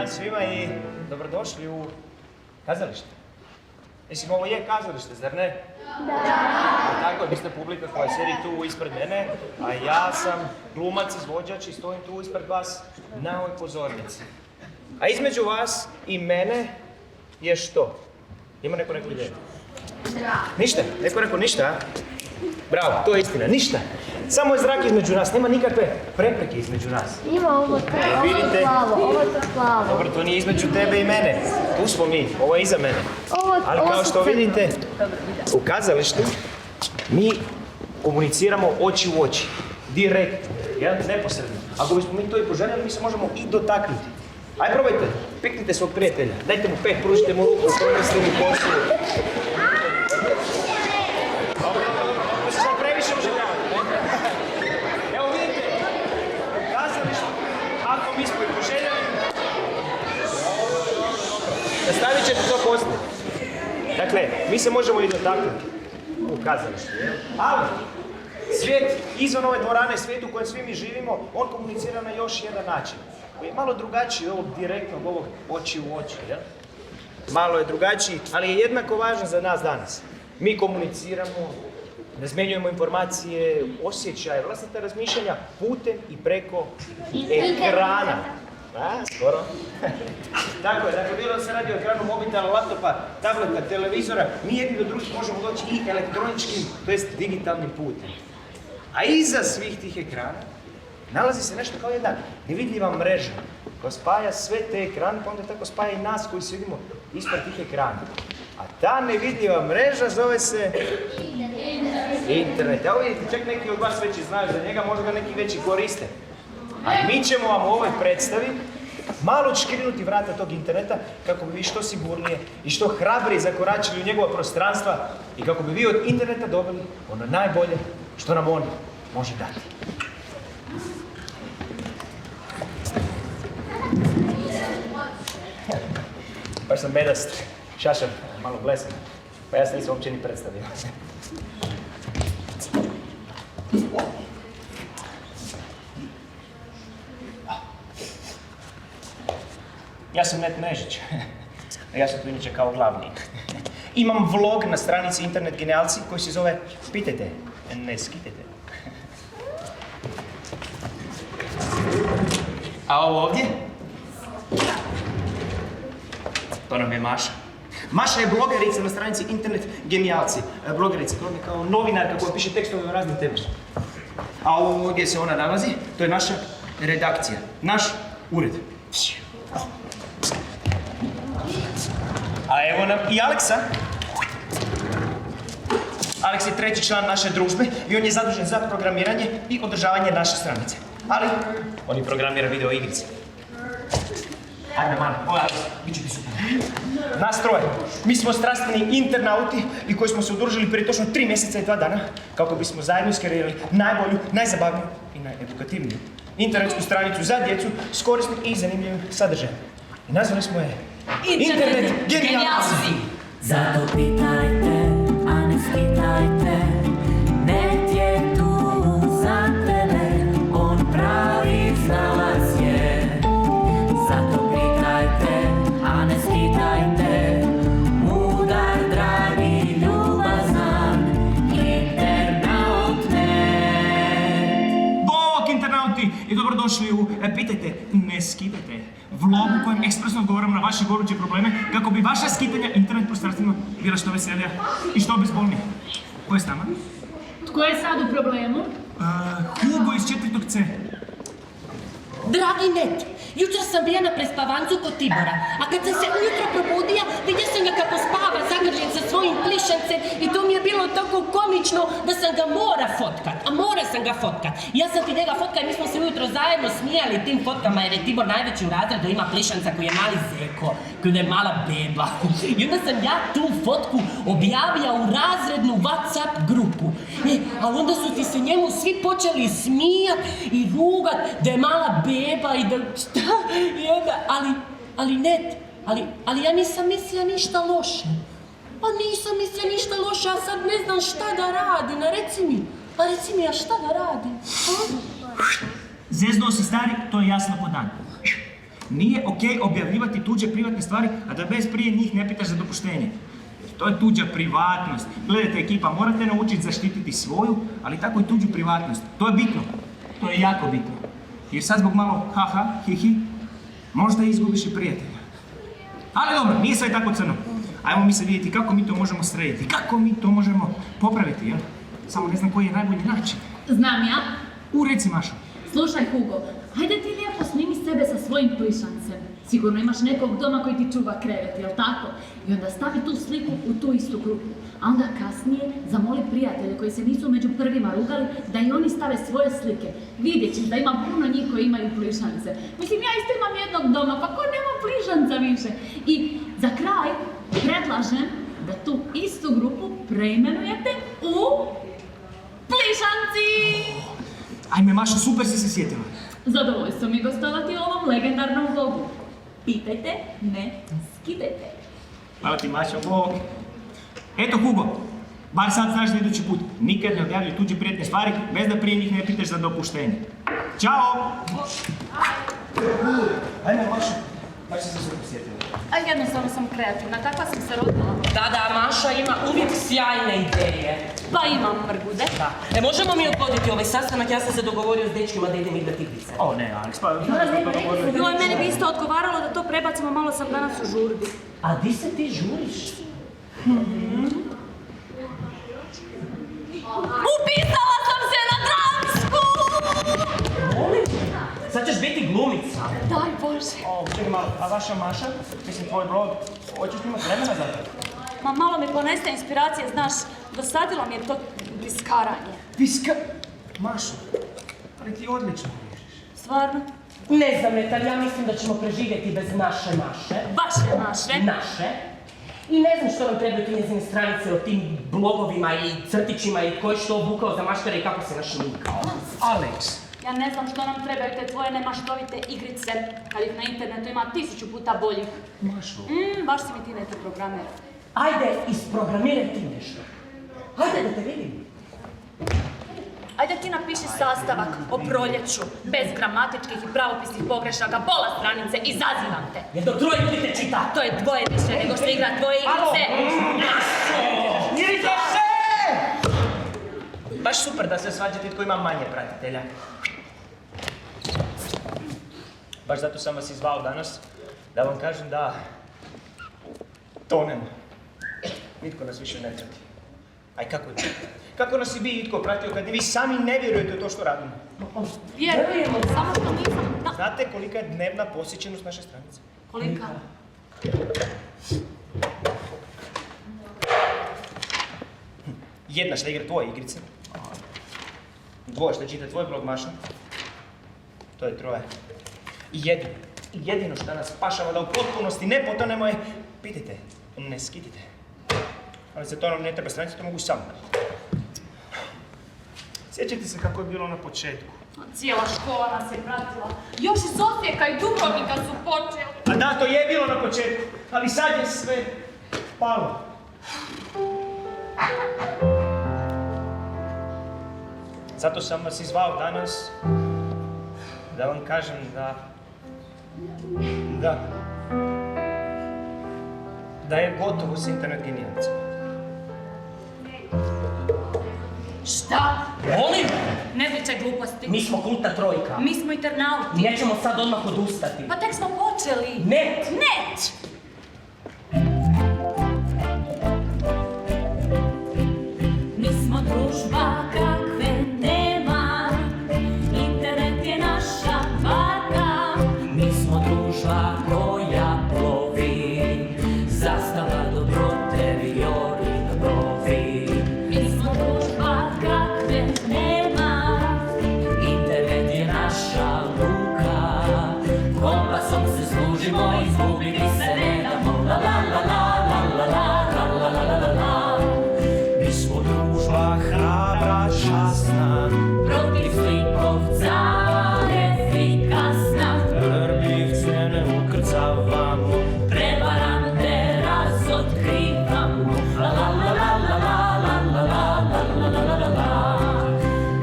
dan svima i dobrodošli u kazalište. Mislim, ovo je kazalište, zar ne? Da. Tako, vi ste publika koja sjedi tu ispred mene, a ja sam glumac, izvođač i stojim tu ispred vas na ovoj pozornici. A između vas i mene je što? Ima neko ideju? Ništa? Neko rekao ništa, a? Bravo, to je istina, ništa. Samo je zrak između nas, nema nikakve prepreke između nas. Ima ovo je plavo, ovo je plavo. Dobro, to nije između tebe i mene. Tu smo mi, ovo je iza mene. Ali kao što vidite, u kazalištu mi komuniciramo oči u oči. Direktno, neposredno. Ako bismo mi to i poželjeli, mi se možemo i dotaknuti. Ajde, probajte, piknite svog prijatelja. Dajte mu pet, pružite mu ruku, provesti mu kosu. To se sad previše uželjavate. Evo vidite, u kazalištu, ako mi smo i poželjeli, nastavit ćete to poslije. Dakle, mi se možemo i dotaknuti u kazalištu, ali svijet izvan ove dvorane, svijet u kojem svi mi živimo, on komunicira na još jedan način. Koji je malo drugačiji ovog direktnog, ovog oči u oči, jel? Malo je drugačiji, ali je jednako važan za nas danas. Mi komuniciramo, razmjenjujemo informacije, osjećaje, vlastita razmišljanja putem i preko ekrana. Skoro. Tako je, dakle, bilo da se radi o ekranu mobitela, laptopa, tableta, televizora, mi jedni do drugih možemo doći i elektroničkim, to jest digitalnim putem. A iza svih tih ekrana nalazi se nešto kao jedna nevidljiva mreža koja spaja sve te ekrane, pa onda tako spaja i nas koji sjedimo ispred tih ekrana. A ta nevidljiva mreža zove se internet. Evo vidite, čak neki od vas već znaju za njega, možda ga neki već i koriste. A mi ćemo vam u ovoj predstavi malo odškrinuti vrata tog interneta kako bi vi što sigurnije i što hrabrije zakoračili u njegova prostranstva i kako bi vi od interneta dobili ono najbolje što nam on može dati. Baš sam bedast, šašav, malo blesan, pa ja se nisam uopće ni predstavio. Ja sam Net Nežić, a ja sam tu inače kao glavni. Imam vlog na stranici Internet Genijalci koji se zove Pitajte, ne skitajte. A ovo ovdje? To nam je Maša. Maša je blogerica na stranici Internet Genijalci. Blogerica, to je kao novinarka koja piše tekstove o raznim temama. A ovo gdje se ona nalazi, to je naša redakcija, naš ured. A evo nam i Aleksa. Aleks je treći član naše družbe i on je zadužen za programiranje i održavanje naše stranice. Ali, on i programira video igrice. Ajde, man, ovo je Aleks, bit će ti super. Nas troje, mi smo strastveni internauti i koji smo se udružili prije točno 3 mjeseca i 2 dana kako bismo zajedno iskreirali najbolju, najzabavniju i najedukativniju internetsku stranicu za djecu s korisnim i zanimljivim sadržajem. I nazvali smo je Internet Genijalci! Zato pitajte, a ne skitajte, Net je tu za tebe, on pravi znalac je. Zato pitajte, a ne skitajte, mudar, dragi, ljubazan, internaut Net. Bog, internauti! I dobrodošli u Pitajte, ne skitajte. Vlog u kojem ekspresno odgovaramo na vaše goruće probleme kako bi vaša skitanja internet prostranstvima bila što veselija i što bezbolnija. Ko je s nama? Tko je sad u problemu? Hugo iz 4. C. Dragi Net, jučer sam bila na prespavancu kod Tibora, a kad sam se ujutro probudija, vidio sam ga kako spava zagrljen sa svojim plišancem i to mi je bilo tako komično da sam ga mora sam ga fotkat. Ja sam ti njega fotka i mi smo se ujutro zajedno smijali tim fotkama jer je Tibor najveći u razredu, ima plišanca koji je mali zeko, koji je mala beba. I onda sam ja tu fotku objavila u razrednu WhatsApp grupu. A onda su ti se njemu svi počeli smijat i rugat da je mala beba i da šta, i onda, ali Net, ali ja nisam mislila ništa loše. Pa nisam mislila ništa loše, a sad ne znam šta da radim, reci mi, a šta da radim? Zeznuo si stari, to je jasno po dan. Nije okej objavljivati tuđe privatne stvari, a da bez prije njih ne pitaš za dopuštenje. To je tuđa privatnost. Gledajte ekipa, morate naučiti zaštititi svoju, ali tako i tuđu privatnost. To je bitno. To je jako bitno. Jer sad zbog malo haha, hihi, možda izgubiš i prijatelja. Ali dobro, nije sve tako crno. Ajmo mi se vidjeti kako mi to možemo srediti, kako mi to možemo popraviti, jel? Samo ne znam koji je najbolji način. Znam ja. Reci Mašo. Slušaj Hugo, hajde ti lijepo snimi sebe sa svojim plišancem. Sigurno imaš nekog doma koji ti čuva krevet, jel tako? I onda stavi tu sliku u tu istu grupu. A onda kasnije zamoli prijatelje koji se nisu među prvima rugali da i oni stave svoje slike. Vidjet ćeš da ima puno njih koji imaju plišance. Mislim, ja isto imam jednog doma, pa ko nema plišanca više? I za kraj predlažem da tu istu grupu preimenujete u Plišanci! Ajme Mašo, super si se sjetila. Zadovoljstvo mi gostovati u ovom legendarnom vlogu. Pitajte, ne skidajte. Hvala ti Mašo, bok. Eto Hugo, bar sad znaš da idući put nikad ne objavljuj tuđe prijetne stvari bez da prije njih ne pitaš za dopuštenje. Ćao! Ajme Mašo, baš si se super sjetila. A jednostavno sam kreativna, takva sam se rodila. Da, Maša ima uvijek sjajne ideje. Pa imam mrgude. Da. Možemo mi odgoditi ovaj sastanak, ja sam se dogovorio s dečkima da idem igrati igrice. O ne, Alex, pa znaš što to govorio. Joj, meni bi isto odgovaralo da to prebacimo, malo sam danas u žurbi. A di se ti žuriš? Upisala sam se na dramsku! Molim? Sad ćeš biti glumica. Daj Bože. O, čekaj malo, a vaša Maša, mislim tvoj blog, hoćeš imati vremena za to? Ma malo mi ponestaje inspiracije, znaš, dosadilo mi je to piskaranje. Mašo, ali ti odlično pišeš. Stvarno? Ne znam, Netan, ja mislim da ćemo preživjeti bez naše Maše. Vaše naše. Naše. I ne znam što nam trebaju ti njezine stranice o tim blogovima i crtićima i ko je što obukao za maštare i kako se našminkao. Alex! Ja ne znam što nam trebaju te tvoje nemaštovite igrice, kad ih na internetu ima 1000 puta boljih. Mašo. Baš si mi ti neki programer. Ajde, isprogramiraj ti nešto. Ajde da te vidim. Ajde ti napiši sastavak o proljeću, bez gramatičkih i pravopisnih pogrešaka, pola stranice, izazivam te. Jer do troje ljudi te čita. To je dvoje više nego što igra tvoje igrice. Mirite se! Baš super da se svađate tko ima manje pratitelja. Baš zato sam vas izvao danas, da vam kažem da tonemo. Nitko nas više ne prati. Aj kako je? Kako nas i bi itko pratio kad vi sami ne vjerujete u to što radimo? Vjerujemo, samo što nisam... Da. Znate kolika je dnevna posjećenost naše stranice? Kolika? Jedna šta igra tvoje igrice. Dvoje šta čita tvoj blog, Maša. To je troje. I jedino što nas spašava da u potpunosti ne potonemo je... Pitajte, ne skidite. Ali za to nam ne treba stranice, to mogu sam. Sjećate se kako je bilo na početku. Cijela škola nas je pratila. Još iz Osijeka i Dubrovnika su počeli. A da, to je bilo na početku, ali sad je sve palo. Zato sam vas izvao danas da vam kažem da je gotovo s internet genijalcima. Šta? Molim? Ne pričaj gluposti. Mi smo kultna trojka. Mi smo internauti. Nećemo sad odmah odustati. Pa tek smo počeli. Net! Net! Mi smo družba kakve nema, internet je naša vata. Mi smo družba koja plovi, zastava dobrote vijori na brovi. Mi smo družba kakve nema, Internet je naša luka, kompasom se služimo, izgubiti se ne damo. La la la la la la la la la la la la. Mi smo družba hrabra, časna, protiv zlikovca efikasna. grbljivce ne ukrcavamo, Prevarante razotkrivamo. la la la la la la la la la la la la la.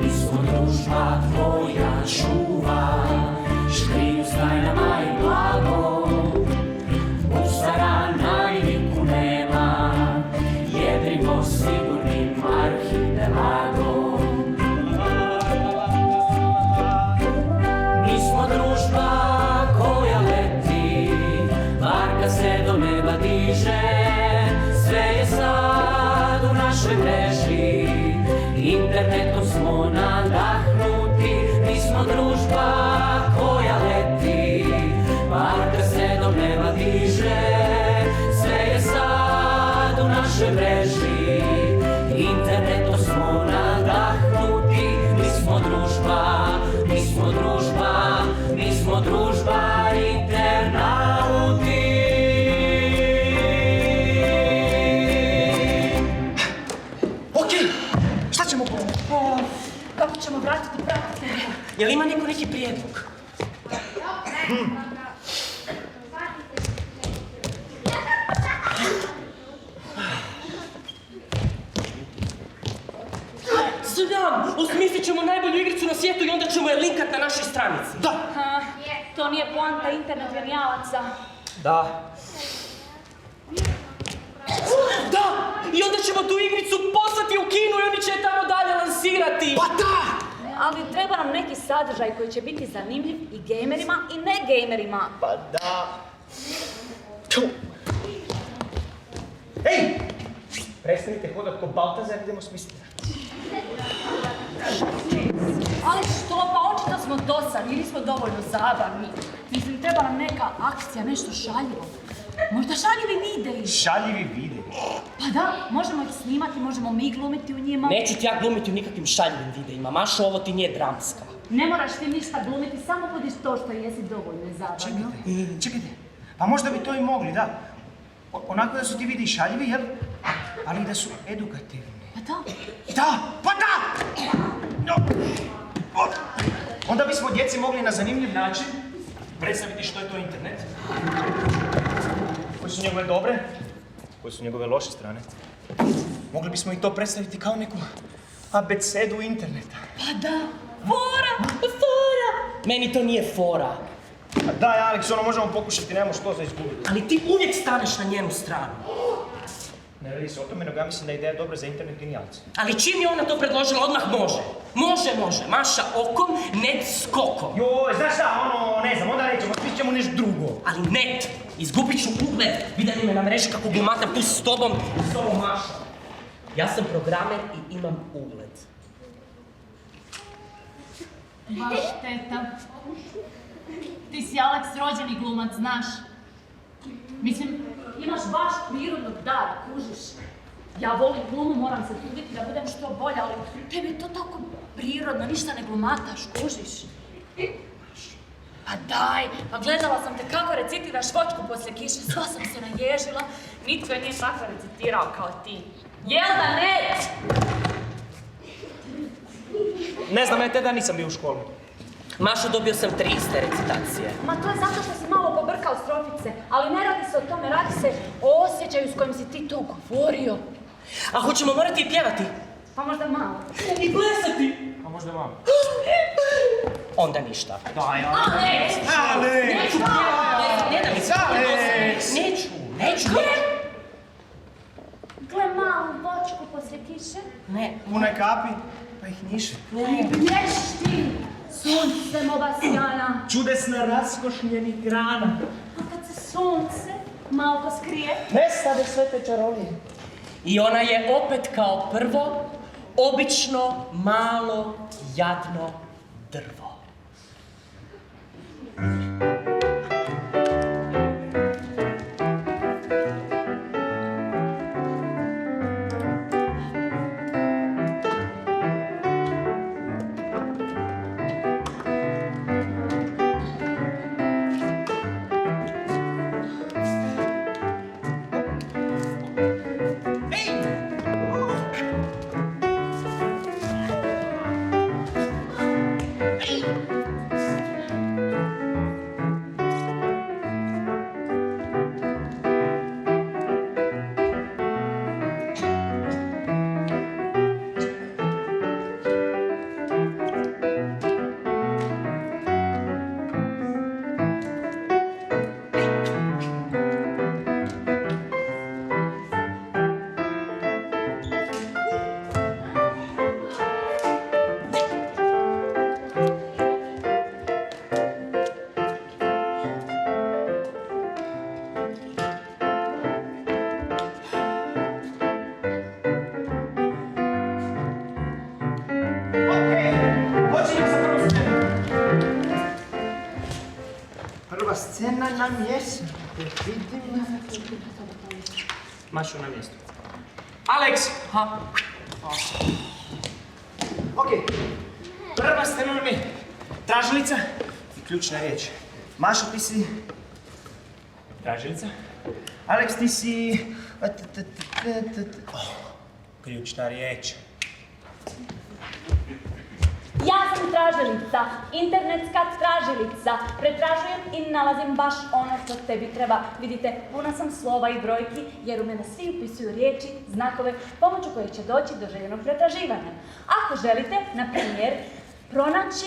Mi smo družba koja čuva, škriju s tajnama i blago. internetom smo nadahnuti, mi smo družba koja leti, parka se do neba diže, sve je sad u našoj mreži. Internetom smo nadahnuti, mi smo družba, mi smo družba, mi smo družba internauti. Okej, šta ćemo Kako ćemo vratiti pratitelje? Jel ima neko neki prijedlog? Znam, osmislit ćemo najbolju igricu na svijetu i onda ćemo je linkat na našoj stranici. Da. To nije poanta internet genijalaca. Da. Da! I onda ćemo tu igricu poslati u kinu i oni će je tamo dalje lansirati. Pa da! Ali treba nam neki sadržaj koji će biti zanimljiv i gamerima i ne gamerima. Pa da. Ej! Prestanite hodat ko Baltazar, idemo smisliti. Ali što, pa očito smo dosadni, nismo dovoljno zabavni. Mislim, treba nam neka akcija, nešto šaljivo. Možda šaljivi videi. Šaljivi videi. Pa da, možemo ih snimati, možemo mi glumiti u njima. Neću ti ja glumiti u nikakvim šaljivim videima, Mašo, ovo ti nije dramska. Ne moraš ti ništa glumiti, samo budiš to što jesi dovoljno zabavno. Čekajte. Pa možda bi to i mogli, da. Onako da su ti videi šaljivi, jel? Ali da su edukativni. Pa da. Da! Pa da! No. Onda bismo djeci mogli na zanimljiv način predstaviti što je to internet. Koje su njegove dobre, koje su njegove loše strane. Mogli bismo i to predstaviti kao neku abecedu interneta. Pa da, fora! Meni to nije fora. A daj, Alex, ono možemo pokušati, nemamo što za izgubiti. Ali ti uvijek staneš na njenu stranu. Ne radi se o tome, nego ja mislim da je ideja dobra za internet genijalci. Ali čim je ona to predložila, odmah može. Može. Maša okom, net skokom. Joj, znaš šta, ne znam, onda nećemo, svi ćemo nešto drugo. Ali net, izgubit ću ugled. Vidjeli me na mreži kako glumatam tu s tobom i s ovom Mašom. Ja sam programer i imam ugled. Baš teta. Ti si Alex rođeni glumac, znaš. Mislim, Imaš baš prirodnog dara, kužiš. Ja volim glumu, moram se truditi da budem što bolja, ali tebi je to tako prirodno, ništa ne glumataš, kužiš. Pa daj, pa gledala sam te kako recitiraš vočku poslije kiše, sva sam se naježila, nitko je nije tako recitirao kao ti. Jel da ne? Ne znam, ja tada nisam bio u školi. Mašo, dobio sam 3 iste recitacije. Ma to je zato što si malo pobrkao strofice, ali ne radi se o tome, radi se o osjećaju s kojim si ti to govorio. A hoćemo morati i pjevati? Pa možda malo. I plesati? A možda vam. Onda ništa. Daj, Alex! Neću pjevati. Ne da mi se Neću. Gle malu vočku poslije kiše. Ne. Pune kapi, pa ih njiše. Blješti suncem ova sjana. Čudesna raskošnjenih grana. A kad se sunce malo skrije, Nestade sve te čarolije. I ona je opet kao prvo, obično, malo, jadno drvo. scena na mjestu. Vidim. Mašu na mjestu. Alex! Ha? Ok. Prva scena nam je tražilica i ključna riječ. Mašo, ti si... tražilica. Alex, ti si... ključna riječ. Ja sam tražilica, internetska tražilica. Pretražujem i nalazim baš ono što tebi treba. Vidite, puna sam slova i brojki jer u mene svi upisuju riječi, znakove pomoću kojih će doći do željenog pretraživanja. Ako želite, na primjer, pronaći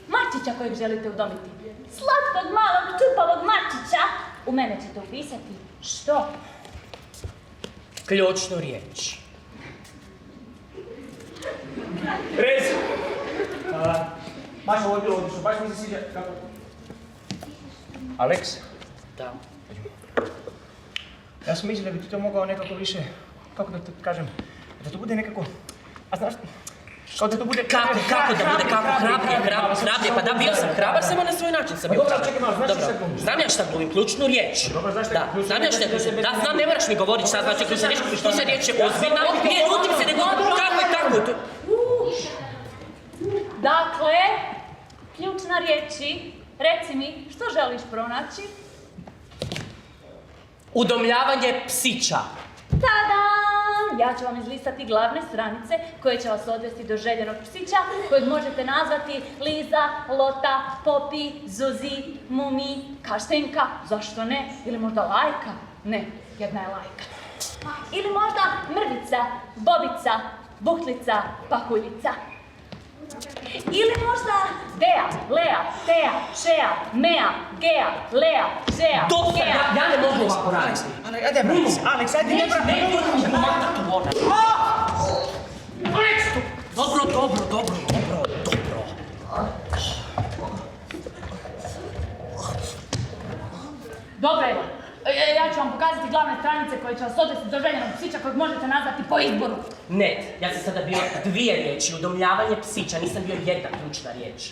mačića kojeg želite udomiti. Slatkog, malog, čupavog mačića. U mene ćete upisati što? Ključnu riječ. Rez! Mašo, ovo je bilo odlično, baš mi se sviđa kako... Alex? Da. Ja sam mislio da bi ti to mogao nekako više, kako da ti kažem, da to bude nekako, a znaš, kao da to bude... Kako da bude, hrabrije, pa da, bio sam hrabar, samo na svoj način sam bio hrabar. Čekaj malo, znaš šta glumim? Znam ja šta glumim, ključnu riječ. Dobro, znaš šta Da, ključna znam ja šta je riječ? ključna. Da, znam, ne moraš mi govoriti šta znači ključna riječ. Ključna riječ je ozbiljna, ne ljutim se, nego kako je tako. Dakle, ključna riječi, reci mi, što želiš pronaći? Udomljavanje psića. Tadam! Ja ću vam izlistati glavne stranice koje će vas odvesti do željenog psića kojeg možete nazvati Liza, Lota, Popi, Zuzi, Mumi, Kaštenka, zašto ne? Ili možda Lajka? Ne, jedna je Lajka. Ili možda Mrvica, Bobica, Buklica, Pahuljica. Ili možda Dea, Lea, Tea, Šeja, Mea, Gea, Lea, Žeja, Dosta, Gea. ja ne mogu ovako raditi. Ajde, Alex, ajde, ne bra... Dobro. Dobro, evo. Ja ću vam pokazati glavne stranice koje će vas odvesti do željenog psića kojeg možete nazvati po izboru. Ne, ja sam sada bio dvije riječi, udomljavanje psića, nisam bio jedna ključna riječ.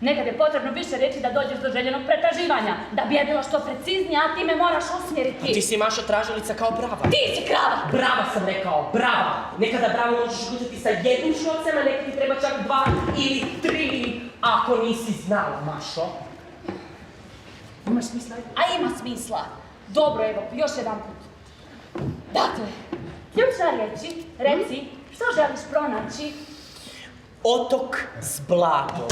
Nekad je potrebno više reći da dođeš do željenog pretraživanja, da bi je bilo što preciznije, a ti me moraš usmjeriti. Ti si Maša tražilica kao brava. Ti si krava! Brava sam rekao, brava! Nekada bravo možeš učiti sa jednim šnocem, a nekad ti treba čak 2 ili 3, ako nisi znala, Mašo. Imaš smisla? A ima smisla. Dobro, evo, još jedan put. Dakle, ključna riječi, reci, što želiš pronaći? Otok s blagom.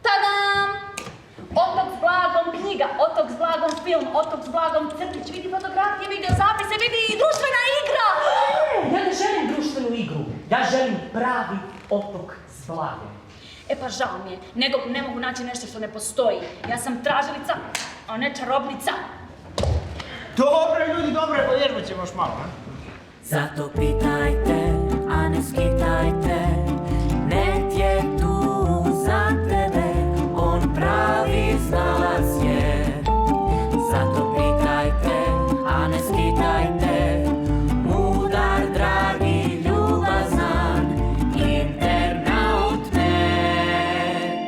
Tadam! Otok s blagom knjiga, otok s blagom film, otok s blagom crtić, vidi fotografije, video zapise, vidi i društvena igra! Ja ne želim društvenu igru, ja želim pravi otok s blagom. E pa žao mi je, nego ne mogu naći nešto što ne postoji. Ja sam tražilica, a ne čarobnica. Dobro, ljudi, dobro, povježbat ćemo još malo, a? Zato pitajte, a ne skitajte, net je tu za tebe, on pravi znalaz je. Zato pitajte, a ne skitajte, mudar, dragi, ljubazan, internaut net.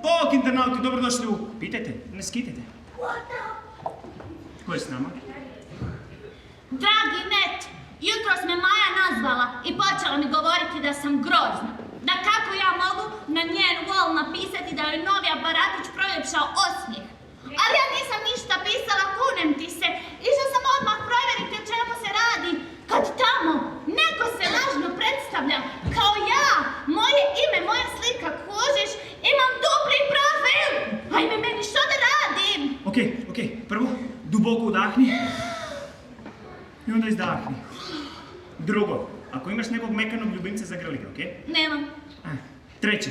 Bog, internauti, dobrodošli u... Pitajte, ne skitajte. Ko je s nama? Dragi net, jutros me Maja nazvala i počela mi govoriti da sam grozna. Da kako ja mogu na njen wall napisati da joj novi aparatić proljepšao osmijeh. Ali ja nisam ništa pisala, kunem ti se. Išla sam odmah provjeriti o čemu se radi. Kad tamo neko se lažno predstavlja kao ja, moje ime, moja slika, kužiš, imam dupli profil. Ajme meni, što da radim? Ok, prvo, duboko udahni. I onda izdahni. Drugo, ako imaš nekog mekanog ljubimca, zagrli ga, okej? Nemam. Treće,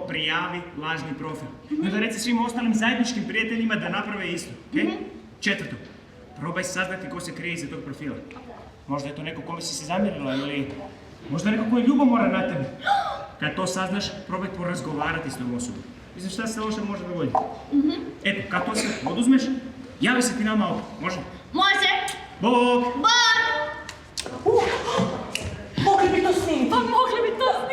prijavi lažni profil. I onda reci svim ostalim zajedničkim prijateljima da naprave isto, okej? Četvrto, probaj saznati ko se krije iza tog profila. Možda je to neko kome si se zamjerila ili možda neko ko je ljubomoran na tebe. Kad to saznaš, probaj porazgovarati s tom osobom. Mislim, šta se loše može dogoditi? Eto, kad to sve oduzmeš, javi se ti nama ovdje, može? Može. Bog! Bog! Mogli bi to snimiti? Pa mogli bi to snimiti!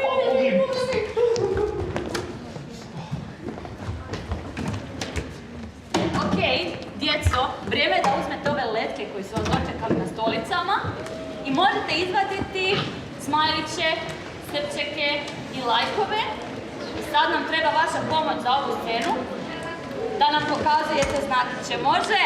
srčeke i lajkove. I sad nam treba vaša pomoć za ovu scenu. Da nam pokazujete znakiće. Može?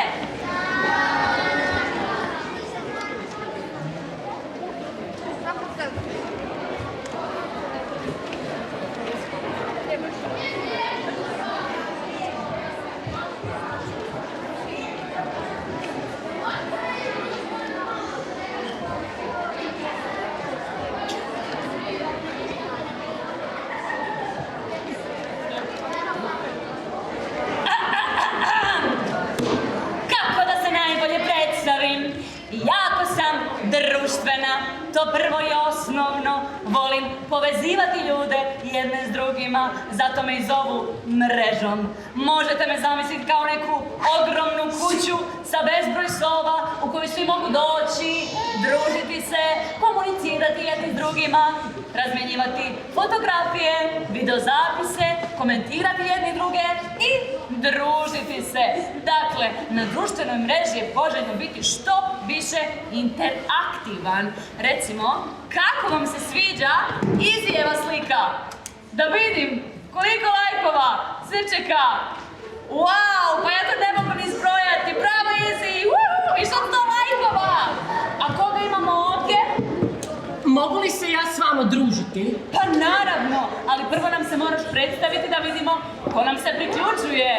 Jako sam društvena, to prvo i osnovno. Volim povezivati ljude jedne s drugima, zato me i zovu mrežom. Možete me zamisliti kao neku ogromnu kuću sa bezbroj soba u koju svi mogu doći, družiti se, komunicirati jedni s drugima, razmjenjivati fotografije, videozapise, komentirati jedni druge i družiti se. Dakle, na društvenoj mreži je poželjno biti što više interaktivan. Recimo, kako vam se sviđa Izijeva slika? Da vidim koliko lajkova, srčeka. Wow, pa ja to ne mogu ni zbrojati. Bravo Izi! I što to lajkova? A koga imamo ovdje? Mogu li se ja s vama družiti? Pa naravno, ali prvo nam se moraš predstaviti da vidimo ko nam se priključuje.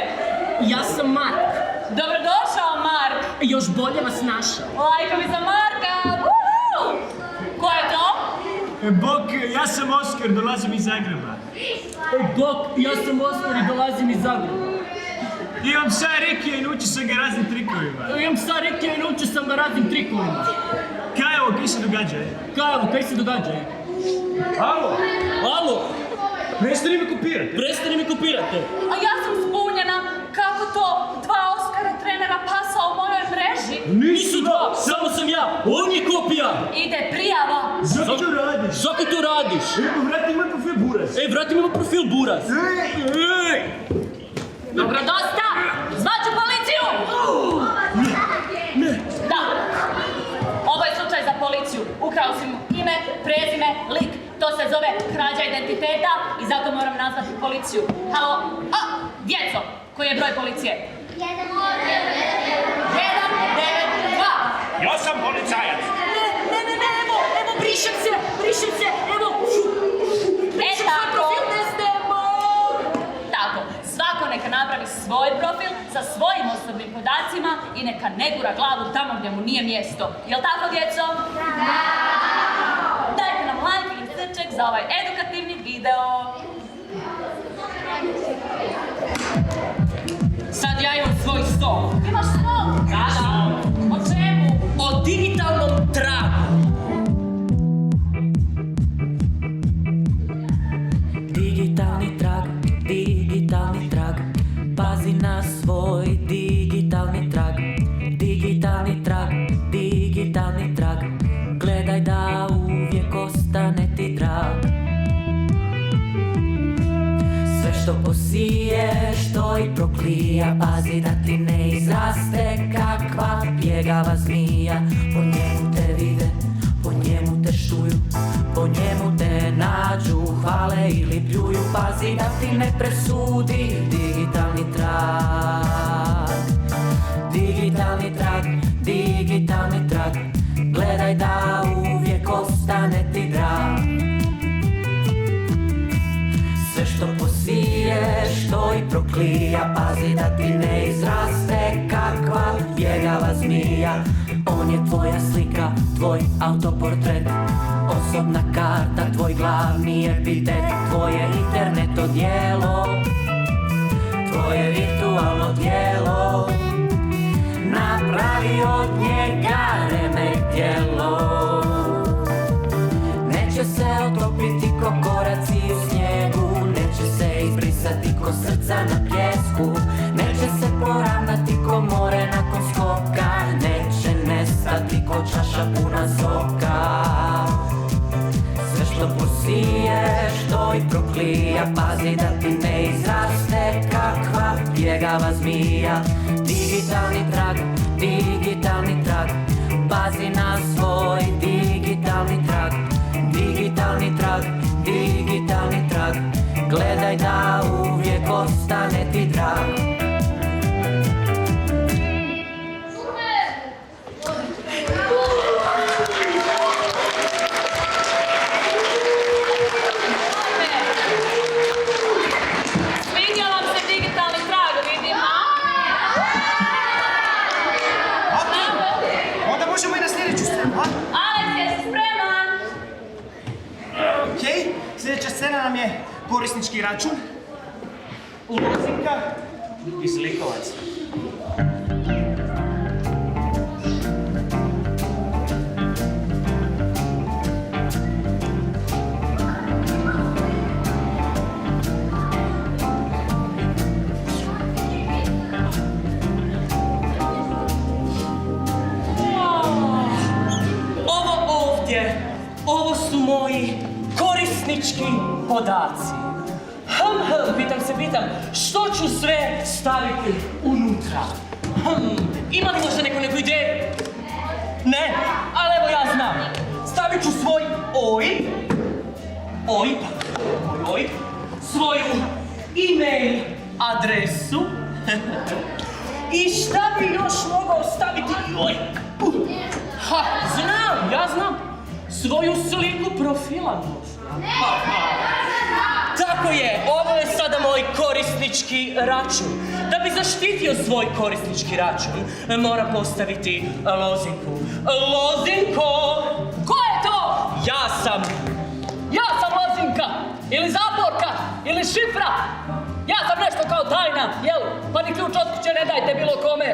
Ja sam Mark. Dobrodošao, Mark! Još bolje vas našao. Lajkovi za Marka! Uhu! Ko je to? Bok, ja sam Oskar, dolazim iz Zagreba. Bok, ja sam Oskar i dolazim iz Zagreba. Imam psa Rikija i naučio sam ga raznim trikovima. Imam psa Rikija i naučio sam ga raznim trikovima. Kaj je ovo, kaj se događa? Kaj se događa? Alo? Alo? Prestani me kopirati. Prestani mi kopirate. A ja sam zbunjena. Kako to? Dva Oskara trenera pasa u mojoj mreži? Nisu dva, samo sam ja. On je kopija. Ide prijava. Zaki to radiš? Zaki to radiš? Vrati moj profil Buraz. Vrati mi moj profil Buraz. Dobro, dosta! Zvaću policiju! Ne. Da. Ovo je slučaj za policiju. Ukrao si mu ime, prezime, lik. To se zove krađa identiteta i zato moram nazvati policiju. Halo? Djeco, koji je broj policije? 192. Ja sam policajac. Ne, evo, brišem se, evo. Tako. Tako, svako neka napravi svoj profil sa svojim osobnim podacima i neka ne gura glavu tamo gdje mu nije mjesto. Jel' tako, djeco? Da! Dajte nam like ili srček za ovaj edukativni video. Sad ja imam svoj song. Imaš svog? Da. O čemu? O digitalnom tragu. Digitalni trag, pazi na svoj digitalni trag, digitalni trag, gledaj da uvijek ostane ti drag. Sve što posiješ, to i proklija, pazi da ti ne izraste kakva bjegava zmija. Po njemu te vide, po njemu te šuju, po njemu te nađu, hvale ili pljuju, pazi da ti ne presudi digitalni trag, gledaj da uvijek ostane ti drag. Sve što posiješ, to i proklija, pazi da ti ne izraste kakva bjegava zmija. On je tvoja slika, tvoj autoportret, osobna karta, tvoj glavni epitet, tvoje internet odjelo, tvoje virtualno tijelo. Napravi od njega remek-djelo. Neće se otopiti ko koraci u snijegu, neće se izbrisati ko srca na pjesku, neće se poravnati ko more nakon skoka, neće nestati ko čaša puna soka. Sve što posiješ, to i proklija, pazi da ti ne izraste kakva bjegava zmija. Digitalni trag, pazi na svoj digitalni trag, digitalni trag. Gledaj da uvijek ostane ti drag. Svidio vam se digitalni trag, vidim. Onda možemo i na sljedeću scenu, a? Aleks, jesi spreman? Okej, sljedeća scena nam je korisnički račun, lozinka i zlikovac. Ovo su moji korisnički podaci. Pitam, što ću sve staviti unutra? Ima li možda neku ideju? Ne, ali evo ja znam. Stavit ću svoj OIB, svoju e-mail adresu i šta bi još mogao staviti? Ja znam. Svoju sliku profila možda. Tako je, ovo je sada moj korisnički račun. Da bi zaštitio svoj korisnički račun, moram postaviti lozinku. Lozinko! Ko je to? Ja sam Lozinka, ili zaporka, ili šifra. Ja sam nešto kao tajna, jel? Pa ni ključ od kuće ne dajte bilo kome.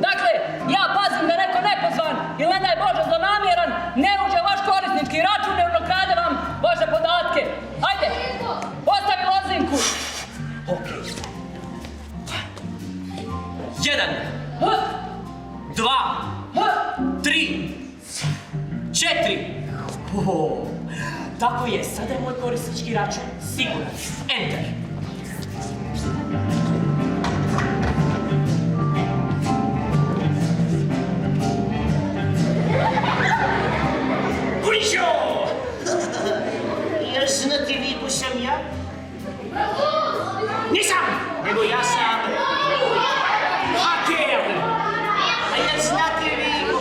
Dakle, ja pazim da neko nepozvan ili ne daj Bože zlonamjeran ne uđe u vaš korisnički račun jer ukrade vam vaše podatke. Ajde, postavi lozinku. Okej. 1, 2, 3, 4. Tako je, sada je moj korisnički račun siguran. Enter. Kurišo! Jel znate vi ko sam ja? Nisam! Nego ja sam haker! A jel znate vi ko...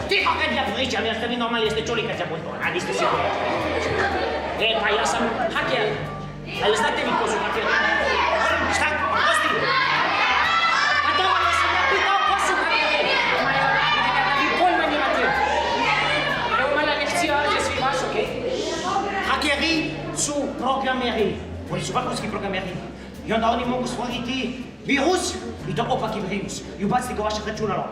Tiho kad ja pričam, jer ste vi normalni, jeste čuli kad sam odgovor, a niste se pričali. Pa ja sam haker. A jel znate vi ko su hakeri? Šta? Osti! A dobro, ja sam ja pitao ko su hakeri. Vi pojma nemate. Evo mala lekcija, ovdje svi vaš, okej? Hakeri su programeri. Oni su vrhunski programeri. I onda oni mogu stvoriti virus, i to opaki virus, i ubaciti ga u vaše računalo.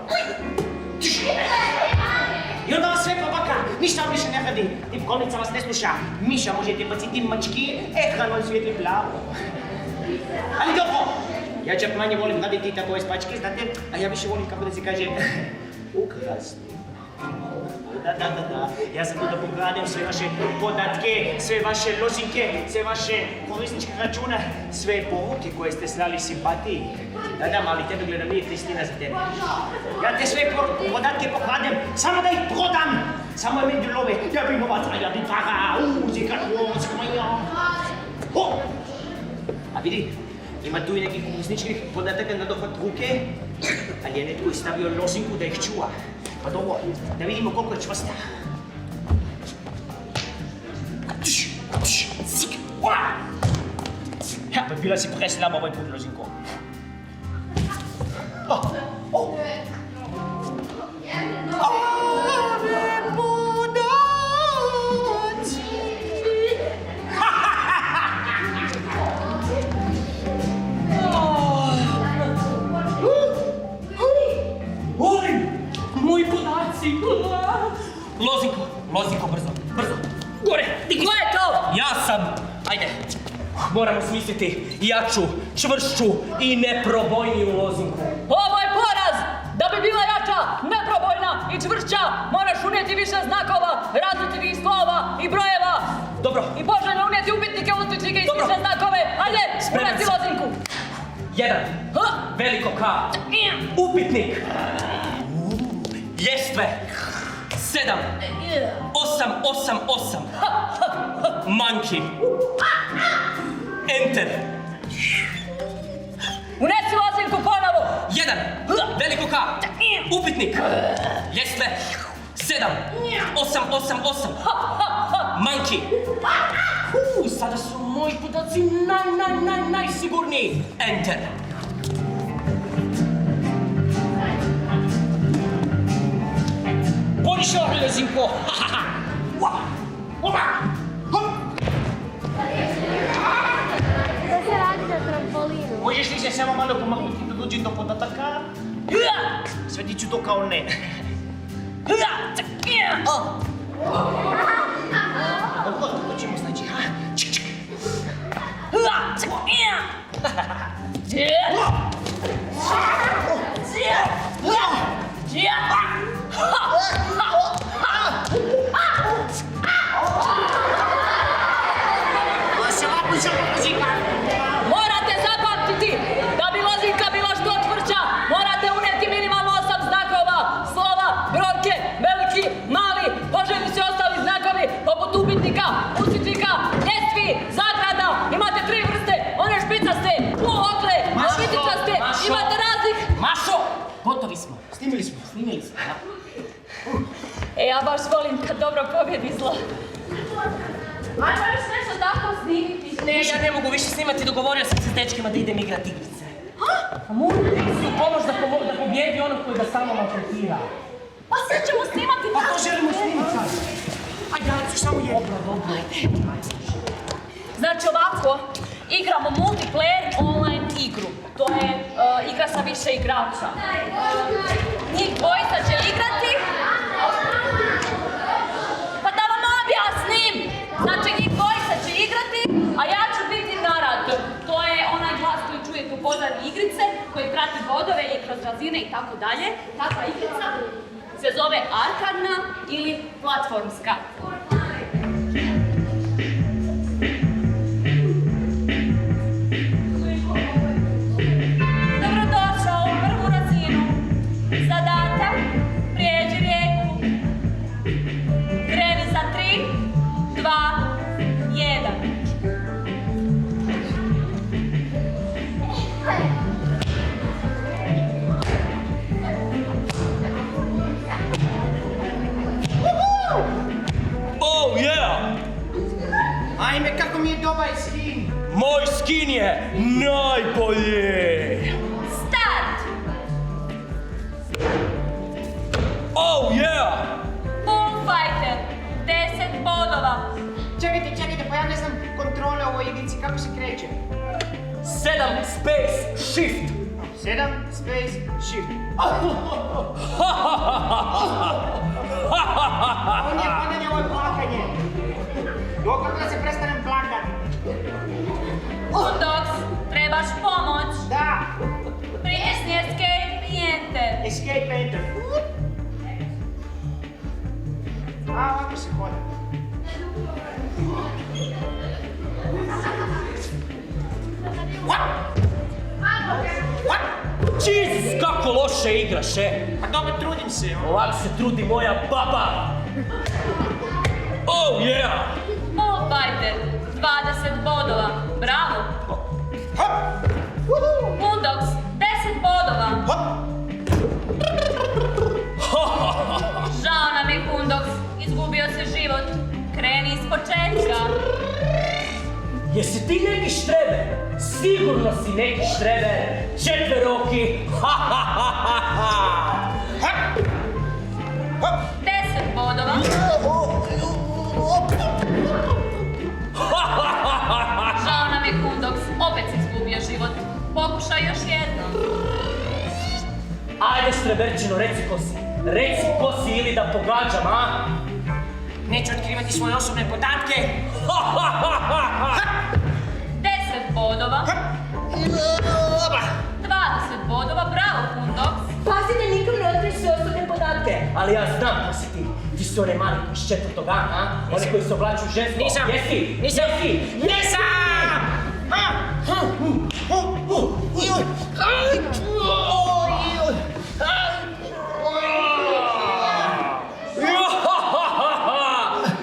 I onda vas sve pobaka, ništa vam više ne radi. Tipkovnica vas ne sluša, miša možete baciti mački, ekran vam svijetli plavo. Ali dobro, ja čak manje volim raditi takove spačke, znate, a ja više volim, kako da se kaže, ukrasti. Da. Ja sam tu da pokradem sve vaše podatke, sve vaše lozinke, sve vaše korisničke račune, sve poruke koje ste slali simpatiji. Da, mali, tebe gledam, nije Kristina za tebe. Ja te sve podatke pokradem, samo da ih prodam. Samo je meni love, ja bi novaca, ja bi para, muzika, A vidi, ima tu i nekih korisničkih podataka na dohvat ruke, ali je netko stavio lozinku da ih čuva. Pa dobro, da vidimo koliko je čvrsta. Ja, pa bila si preslaba ovaj put, lozinko. Moji podaci! Lozinko, brzo! Gore! Ko je to? Ja sam! Ajde! Moramo smisliti jaču, čvršću i neprobojniju lozinku. Ovo je poraz! Da bi bila jača, neprobojna i čvršća, moraš unijeti više znakova, različitih slova i brojeva. Dobro. I poželjno unijeti upitnike, ustičnike i slične znakove. Ajde, unijeti lozinku. 1. Veliko K. Upitnik. Ljestve. 7. 8. Manki. Upitnik. Ljestve. 7, 8, 8, 8. Monkey. Sada su moji podaci najsigurniji. Enter. Ponišao mi lezinko. Što se radi na trampolinu? Možeš li se samo malo pomaknuti da dođem do podataka? Sve ti ću to kao ne. To ćemo znači, ha? Čik, čik. Morate zapamtiti, da bi lozinka bila što tvrđa, morate unijeti minimalno 8 znakova, slova, brojke, veliki, mali, poželjni se ostali znakovi, poput upitnika, usitnika, ljestvi, zagrada, imate 3 vrste, one špicaste, okle, špitičaste, imate raznih... Mašo, gotovi smo. Snimili smo. Da. Ja baš volim kad dobro pobjedi zlo. Ajmo još nešto tako snimiti. Ne, ja ne mogu više snimati, dogovorio sam se s dečkima da idem igrat igrice. A mogu su pomoć da pobjedi onog koji ga samo maltretira. Pa sve ćemo snimati Pa to želimo snimiti. Ajde, ali ću samo jedno. Znači ovako, igramo multiplayer online igru. To je igra sa više igrača. Njih dvojica će igrati. Pa da vam objasnim! Znači njih dvojica će igrati, a ja ću biti narator. To je onaj glas koji čujete u pozadini igrice, koji prati bodove i kroz razine i tako dalje. Takva igrica se zove arkadna ili platformska. Dobrodošao u prvu razinu. Zadatak, prijeđi rijeku. Kreni za 3, 2, 1. Oh yeah! Ajme, kako mi je dobar skin. Moj skin je najbolji! Start! Oh yeah! Bullfighter, 10 bodova. Čekajte, pa ja ne znam kontrole o ovoj igrici, kako se kreće? 7 space shift! 7, space, shift. On je padanje, ovo je plakanje. Dokle da se prestanem plakati? Bulldogs, trebaš pomoć. Da, Pritisni escape i enter. escape enter. A, ovako se hoda. Jesus, kako loše igraš, Pa dobro, trudim se. Ovak se trudi moja baba! Oh yeah! Bullfighter, 20 bodova. Bravo. Bulldogs, 10 bodova. Žao nam je Bulldogs, izgubio se život. Kreni iz početka. Jesi ti neki štreber? Sigurno si neki štreber! Četveroki! 10 bodova. Žao nam je Bulldogs, opet si izgubio život. Pokušaj još jednom. Ajde štreberčino, reci ko si ili da pogađam, a? Neću otkrivati svoje osobne podatke. 10 bodova. 20 bodova, bravo Bulldogs. Pazi da nikom ne otkriješ sve osobne podatke. Ali ja znam ko si ti. Ti si onaj mali koji iz 4. A, a? Oni koji se oblaču žensko. Nisam. Jesi?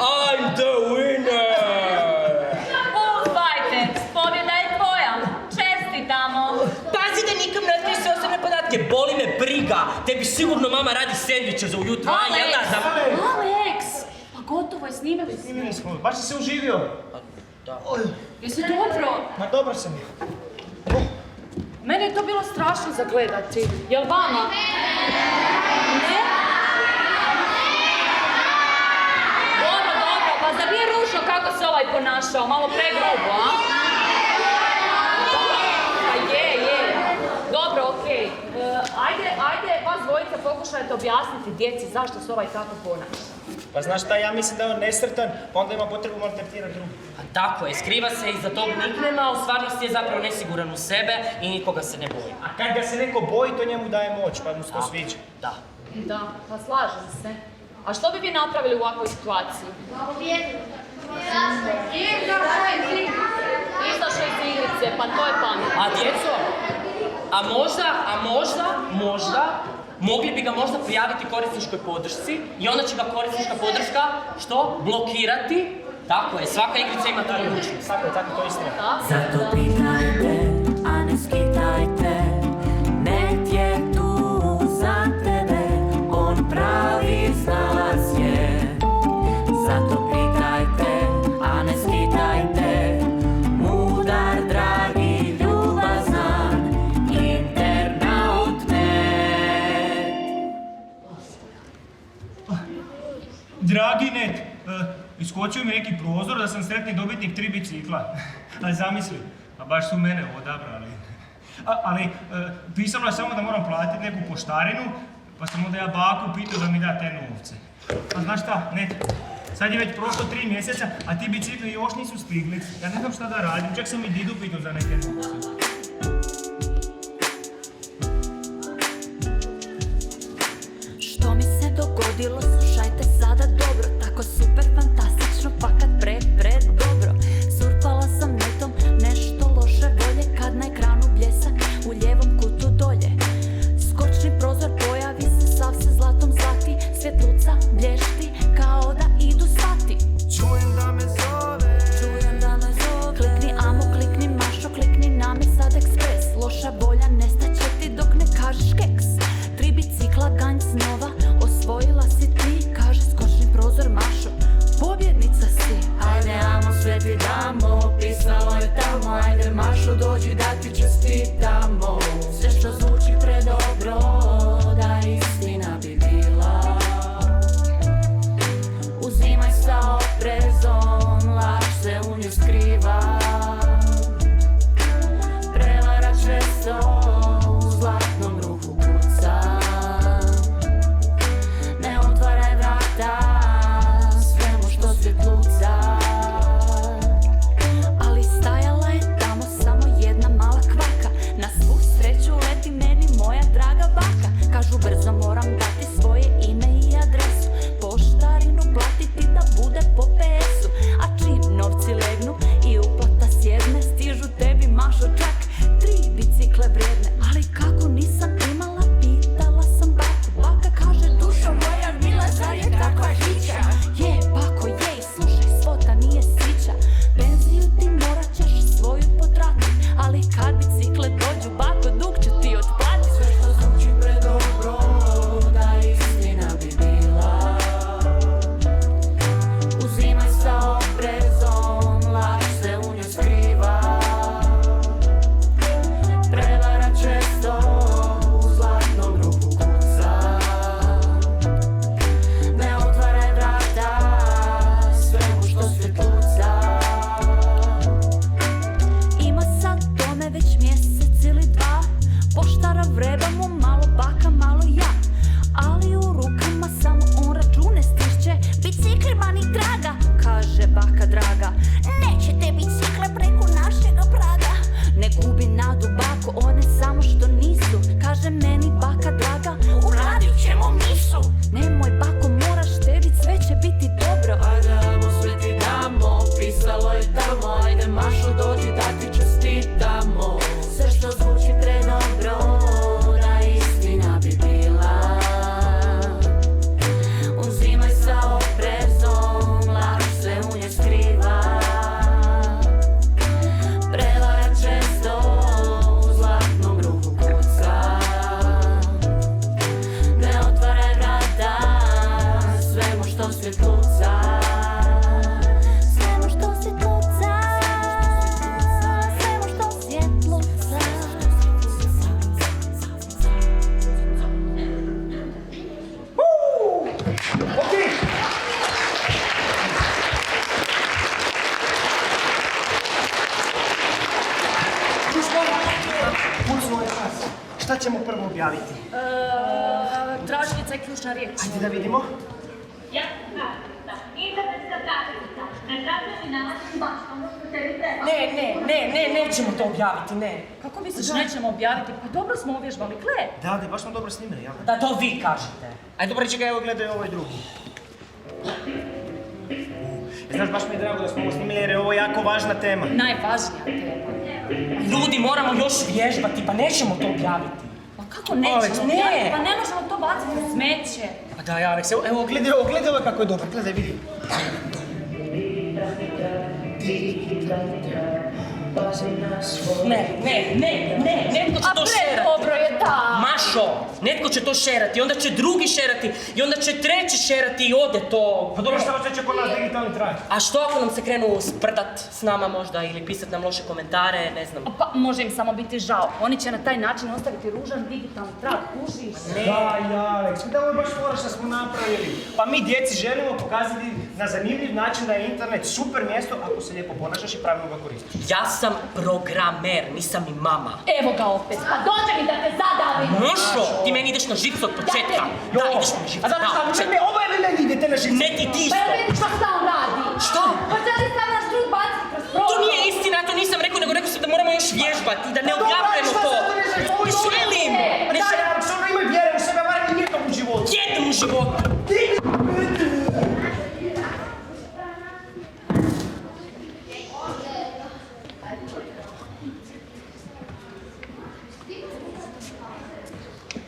I'm the winner! Bullfighter, pobjeda je tvoja. Čestitamo. Pazi da nikom ne otkriješ sve osobne podatke. te boli me briga. Tebi sigurno mama radi sendviče za ujutro, a jel da? Alex! Pa gotovo je, snimili smo. Snimili smo, baš si se uživio. Da. Jesi dobro? Ma dobro sam. Meni je to bilo strašno za gledati. Jel vama? Ne? Dobro, pa zar nije ružno kako se ovaj ponašao? Malo pregrubo, a? Pa je. Dobro, okej. Ajde, vas dvojica pokušajte objasniti djeci zašto se ovaj tako ponaša. Pa znaš šta, ja mislim da je on nesretan, pa onda ima potrebu maltretirati drugu. A tako je, skriva se iza tog niknema, a u stvarnosti je zapravo nesiguran u sebe i nikoga se ne boji. A kad ga se neko boji, to njemu daje moć, pa mu se to sviđa. Da. Da, pa slažem se. A što bi vi napravili u ovakvoj situaciji? Izašao iz igrice, pa to je pametno. A djeco, možda, mogli bi ga možda prijaviti korisničkoj podršci i onda će ga korisnička podrška, što? Blokirati. Tako je, svaka igrica ima tu mogućnost. Tako, to je istina. Zato pitajte, a ne skitajte, net je tu za tebe, on pravi znalaz je. Zato pitajte, a ne skitajte, mudar, dragi, ljubazan, internaut net. Dragi net, iskočio mi neki prozor da sam sretni dobitnik 3 bicikla. Ali zamisli, a baš su mene odabrali. Ali pisalo je samo da moram platiti neku poštarinu, pa sam onda ja baku pitao da mi da te novce. A znaš šta, net, sad je već prošlo 3 mjeseca, a ti bicikli još nisu stigli. Ja ne znam šta da radim, čak sam i didu pitao za neke novce. Što mi se dogodilo, slušajte sada dobro, tako super fantastično, pa kad pred dobro. Surfala sam netom, nešto loše volje, kad na ekranu bljesak u lijevom kutu dolje. Skočni prozor pojavi se, sav se zlatom zlati, svjetluca blješti kao da idu sati. Čujem da me zove, klikni amo, klikni mašo, klikni nami sad ekspres. Loša volja nestaće ti dok ne kažeš keks. 3 bicikla ganj snova, osvojila si ti, kaže skočni prozor mašo, pobjednica si. Ajde amo, sve ti damo, pisalo je tamo, ajde mašo dođi da ti čestitamo. Sve što zvuči predobro, da istina bi bila. Uzimaj sa oprezom, laž se u nju skriva. Prevara često u zlatnom ruhu kuca. Ne otvaraj vrata svemu što svjetluca. Ali stajala je tamo samo jedna mala kvaka. Na svu sreću leti meni moja draga baka. Kažu brzo moram dati svoje ime i adresu, poštarinu platiti da bude po PS-u. A čim novci legnu i uplata sjedne, stižu tebi mašo čak 3 bicikle vrijedne. Ali kako nisam imala, pitala sam baku. Baka kaže dušo moja mila, zar je takva hića? Je, bako je, i slušaj, svota nije sića. Penziju ti morat ćeš svoju potratit, ali kad bicikle dođu, bako dug ću ti otplatit. Sve što zvuči predobro, da istina bi bila. Uzimaj sa oprezom, laž se u nju skriva. Prevara često u zlatnom ruhu kuca. Ne otvaraj vrata svemu što svjetluca. Ima sad tome već Pucno je nas. Šta ćemo prvo objaviti? Tražnica je ključna riječ. Ajde da vidimo. Ja, da, internetska tražilica. Ne tražili na nas baš ono što tebi treba. Ne, nećemo to objaviti, ne. Kako misliš nećemo objaviti? Pa dobro smo uvježbali, gle. Da, baš smo dobro snimili, jel? Da to vi kažete. Ajde, dobro, čekaj, evo gledaj ovaj drugi. Znaš, baš mi je drago da smo ovo snimili jer je ovo jako važna tema. Najvažnija tema. Ljudi, moramo još vježbati, pa nećemo to objaviti. Pa kako nećemo Aleks, ne. objaviti? Pa ne možemo to baciti u smeće. Pa daj, Aleks, evo gledaj ovo kako je dobro, gledaj, vidi. Ne, netko će to šerati. Dobro je, da. Mašo, netko će to šerati, onda će drugi šerati, i onda će treći šerati i ode to. Pa dobro, šta će kod nas digitalni traj? A što ako nam se krenu sprdat s nama možda ili pisat nam loše komentare, ne znam. Pa može im samo biti žao. Oni će na taj način ostaviti ružan digitalni trag, kužiš? Daj, Aleks, da ovo je baš fora što smo napravili. Pa mi djeci želimo pokazati na zanimljiv način da je internet super mjesto ako se lijepo ponašaš i pravilno ga koristiš. Ja sam programer, nisam ni mama. Evo ga opet, pa dođe mi da te zadavim. Mošo, ti meni ideš na živce od početka. Da, ideš mi na živce, da, od početka. Ovo je meni idete na živce. Ne ti Pa isto. jel vidiš šta on radi? Što? Pa želi sam naš trud baciti kroz prozor. To nije istina, to nisam rekao, nego rekao sam da moramo još vježbati, da ne objavljujemo to. Ne želim! Ne Daj, želim! Aleks, ono imaj vjere u sebe, barem jednom u životu. Jednom u životu!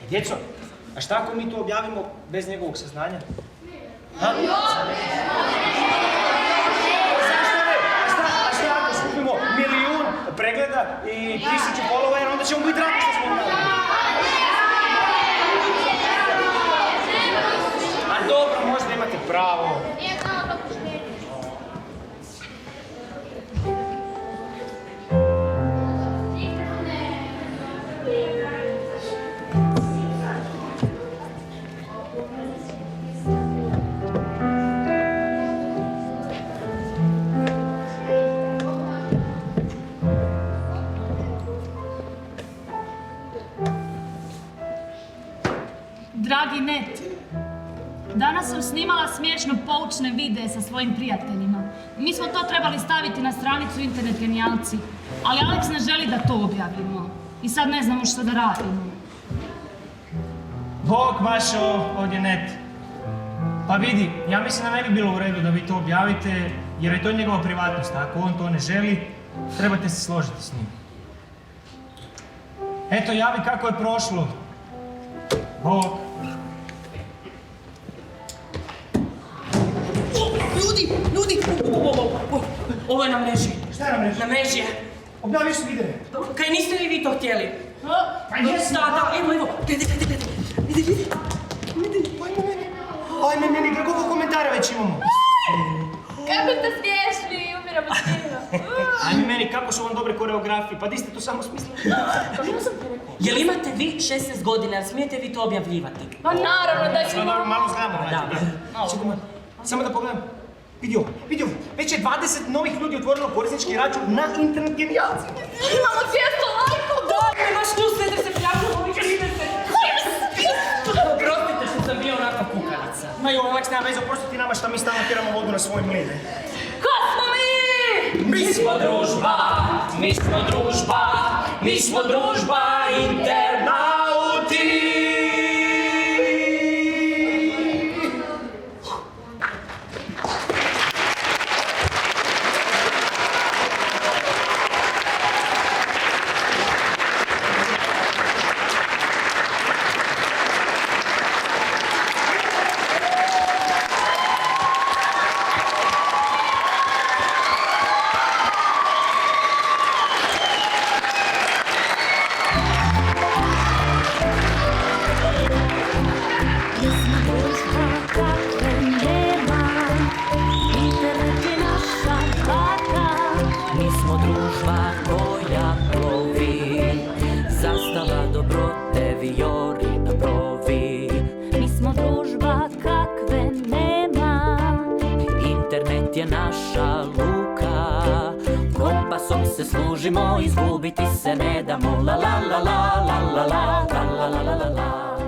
Djeco, a šta ako mi to objavimo bez njegovog saznanja? Ha? Zašto ne? A šta ako skupimo 1.000.000 pregleda i 1000 followera, onda ćemo biti radi što smo objavili. A dobro, možda imate pravo. Dragi net, danas sam snimala smiješno poučne videe sa svojim prijateljima. Mi smo to trebali staviti na stranicu Internet genijalci, ali Aleks ne želi da to objavimo. I sad ne znamo što da radimo. Bog, Mašo, ovdje net. Pa vidi, ja mislim da ne bi bilo u redu da vi to objavite, jer je to njegova privatnost. Ako on to ne želi, trebate se složiti s njim. Eto, javi kako je prošlo. Bog. Ljudi, ovo je na mreži. Šta je na mreži? Na mreži je. Objaviš videe. Kaj niste li vi to htjeli? Pa jesmo, Da, evo, gledaj. Vidi. Ajme, meni, koliko komentara već imamo? Kako ste smiješni, umiram od smijena. Ajme, meni, kako su vam dobre koreografije, pa di ste to samo smislili? Jel imate vi 16 godina, jel smijete vi to objavljivati? Pa naravno da ćemo. Malo znamo, Da. Čekaj, samo da pogledam. Vidi ovo, već je 20 novih ljudi otvorilo korisnički račun na Internet genijalci. Imamo 200 lajkova. Da, imaš tu sve da se prijavljamo, ovdje vidite. Oprostite što sam bio onakva kukavica. Ma joj, Aleks, nema veze, oprosti ti nama šta mi stalno tiramo vodu na svoj mline. Ko smo mi? Mi smo družba, internauti. Je naša luka, kompasom se služimo, izgubiti se ne damo. La la la la la la la la la la la la.